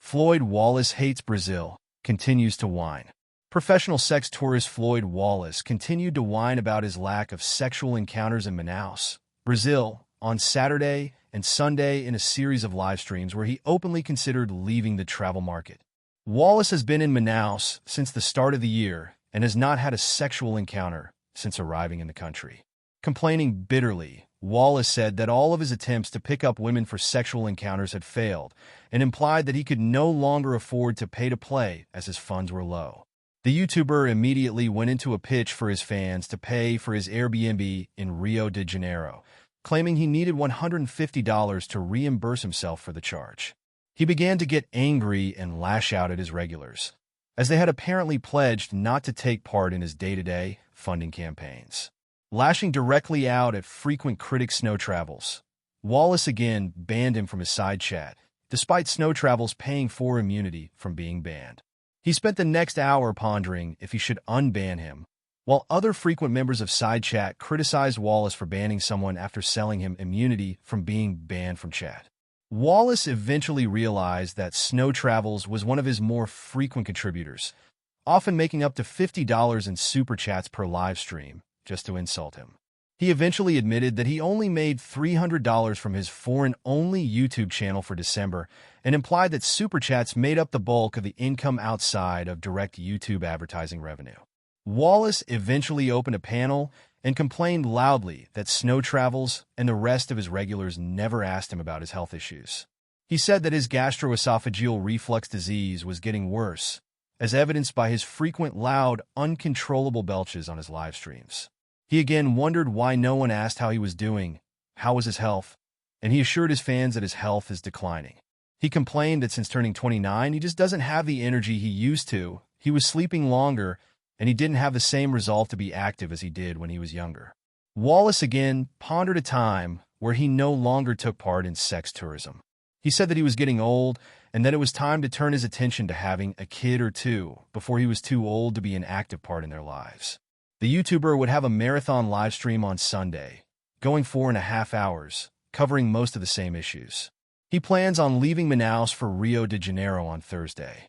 Floyd Wallace hates Brazil, continues to whine. Professional sex tourist Floyd Wallace continued to whine about his lack of sexual encounters in Manaus, Brazil, on Saturday and Sunday in a series of live streams where he openly considered leaving the travel market. Wallace has been in Manaus since the start of the year and has not had a sexual encounter since arriving in the country. Complaining bitterly, Wallace said that all of his attempts to pick up women for sexual encounters had failed and implied that he could no longer afford to pay to play as his funds were low. The YouTuber immediately went into a pitch for his fans to pay for his Airbnb in Rio de Janeiro, claiming he needed $150 to reimburse himself for the charge. He began to get angry and lash out at his regulars, as they had apparently pledged not to take part in his day-to-day funding campaigns. Lashing directly out at frequent critic Snow Travels, Wallace again banned him from his side chat, despite Snow Travels paying for immunity from being banned. He spent the next hour pondering if he should unban him, while other frequent members of side chat criticized Wallace for banning someone after selling him immunity from being banned from chat. Wallace eventually realized that Snow Travels was one of his more frequent contributors, often making up to $50 in super chats per live stream, just to insult him. He eventually admitted that he only made $300 from his foreign-only YouTube channel for December and implied that super chats made up the bulk of the income outside of direct YouTube advertising revenue. Wallace eventually opened a panel and complained loudly that Snow Travels and the rest of his regulars never asked him about his health issues. He said that his gastroesophageal reflux disease was getting worse, as evidenced by his frequent loud, uncontrollable belches on his live streams. He again wondered why no one asked how he was doing, how was his health, and he assured his fans that his health is declining. He complained that since turning 29, he just doesn't have the energy he used to, he was sleeping longer, and he didn't have the same resolve to be active as he did when he was younger. Wallace again pondered a time where he no longer took part in sex tourism. He said that he was getting old and that it was time to turn his attention to having a kid or two before he was too old to be an active part in their lives. The YouTuber would have a marathon live stream on Sunday, going 4.5 hours, covering most of the same issues. He plans on leaving Manaus for Rio de Janeiro on Thursday.